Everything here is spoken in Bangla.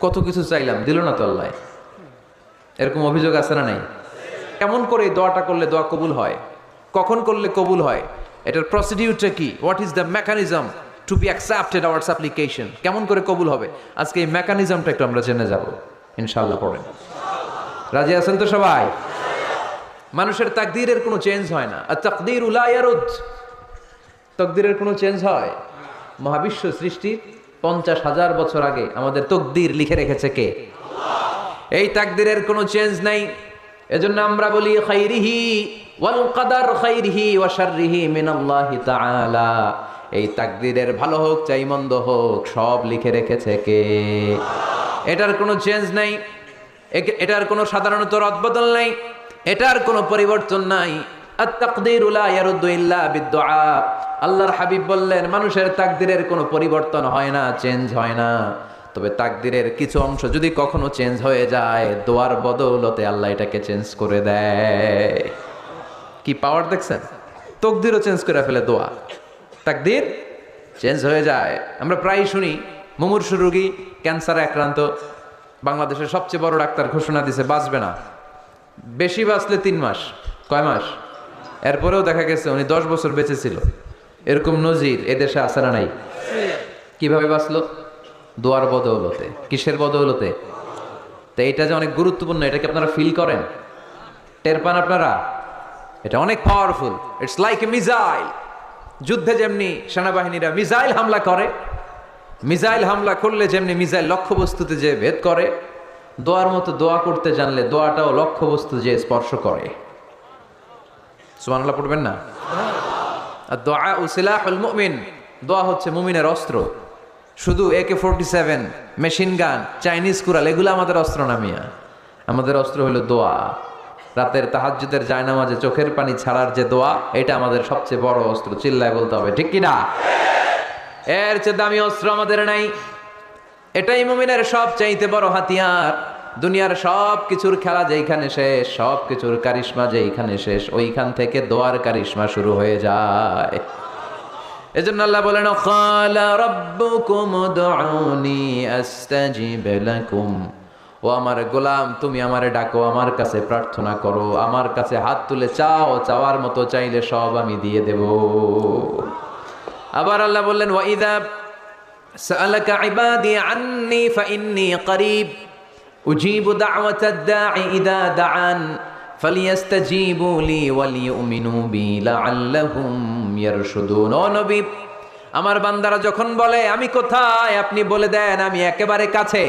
কত কিছু চাইলাম, দিল না তো আল্লাহ। এরকম অভিযোগ আছে না নাই? কেমন করে এই দোয়াটা করলে দোয়া কবুল হয়, কখন করলে কবুল হয়, এটার প্রসিডিউরটা কি, what is the mechanism two be accepted hour সাপ্লিকেশন, কেমন করে কবুল হবে, আজকে এই মেকানিজমটা একটু আমরা জেনে যাব ইনশাআল্লাহ। পড়েন, রাজি আছেন তো সবাই? মানুষের তাকদীরের কোনো চেঞ্জ হয় না। আর তাকদীরু লা ইয়ারুদ, তকদিরের কোনো চেঞ্জ হয়? মহাবিশ্ব সৃষ্টির 50,000 বছর আগে আমাদের তকদির লিখে রেখেছে কে? এই তাকদীরের কোনো চেঞ্জ নাই। এজন্য আমরা বলি খাইরিহি ওয়াল কদর খাইরিহি ওয়া শাররিহি মিনাল্লাহি তাআলা। এই তাকদীরের ভালো হোক চাই মন্দ হোক সব লিখে রেখেছে কে? এটার কোনো চেঞ্জ নাই, এটার কোনো সাধারণত রদবদল নাই, এটার কোনো পরিবর্তন নাই। আত-তাকদীরু লা ইয়ারুদ্দু ইল্লা বিদ-দুআ। আল্লাহর হাবিব বললেন মানুষের তাকদীরের কোনো পরিবর্তন হয় না, চেঞ্জ হয় না। তবে তাকদীরের কিছু অংশ যদি কখনো চেঞ্জ হয়ে যায়, দোয়ার বদৌলতে আল্লাহ এটাকে চেঞ্জ করে দেয়। কি পাওয়ার দেখছেন? তকদীরও চেঞ্জ করে ফেলে দোয়া, তাকদীর চেঞ্জ হয়ে যায়। আমরা প্রায়ই শুনি মুমূর্ষু রোগী, ক্যান্সারে আক্রান্ত, বাংলাদেশের সবচেয়ে বড় ডাক্তার ঘোষণা দিছে বাঁচবে না, বেশি বাঁচলে 3 মাস। কয় মাস? এরপরেও দেখা গেছে উনি 10 বছর বেঁচে ছিল। এরকম নজির এদেশে আছে না নাই? কিভাবে বাঁচলো? দোয়ার বদৌলতে। কিসের বদৌলতে? তো এটা যে অনেক গুরুত্বপূর্ণ, এটাকে আপনারা ফিল করেন, টের পান আপনারা? এটা অনেক powerful. It's like a missile. যুদ্ধে যেমনি সেনাবাহিনীরা মিসাইল হামলা করে, মিসাইল হামলা করলে যেমনি মিসাইল লক্ষ্যবস্তুতে যে ভেদ করে, দোয়ার মতো দোয়া করতে জানলে দোয়াটাও লক্ষ্যবস্তু যে স্পর্শ করে। সুবহানাল্লাহ পড়বেন না? আর দোয়া সিলাহুল মুমিন, দোয়া হচ্ছে মুমিনের অস্ত্র। শুধু AK-47, machine gun, Chinese Corel এগুলো আমাদের অস্ত্র না মিয়া। আমাদের অস্ত্র হলো দোয়া। রাতের তাহাজ্জুদের জায়নামাজে চোখের পানি ছাড়ার যে দোয়া, এটা আমাদের সবচেয়ে বড় অস্ত্র। চিল্লায় বলতে হবে ঠিক কি না? এর চেয়ে দামি অস্ত্র আমাদের নাই। এটাই মুমিনের সবচাইতে বড় হাতিয়ার। দুনিয়ার সব কিছুর খেলা যেইখানে শেষ, সব কিছুর কারিশমা যেইখানে শেষ, ওইখান থেকে দোয়ার কারিশমা শুরু হয়ে যায়। এজন্য আল্লাহ বলেন ক্বালা রাব্বুকুম উদউনি আস্তাজিব লাকুম। ও আমার গোলাম, তুমি আমারে ডাকো, আমার কাছে প্রার্থনা করো, আমার কাছে হাত তুলে চাও, চাওয়ার মতো চাইলে সব আমি দিয়ে দেব। আবার আল্লাহ বললেন ওয়া ইযা সাআলাকা ইবাদি আন্নী ফাইন্নী করিব উজিবু দাওয়াতাদ দাঈ ইযা দাআন ফালিয়াস্তাজিবু লি ওয়ালিউমিনু বি লাআল্লাহুম ইয়ারশুদুন। ও নবী, আমার বান্দারা যখন বলে আমি কোথায়, আপনি বলে দেন আমি একেবারে কাছে।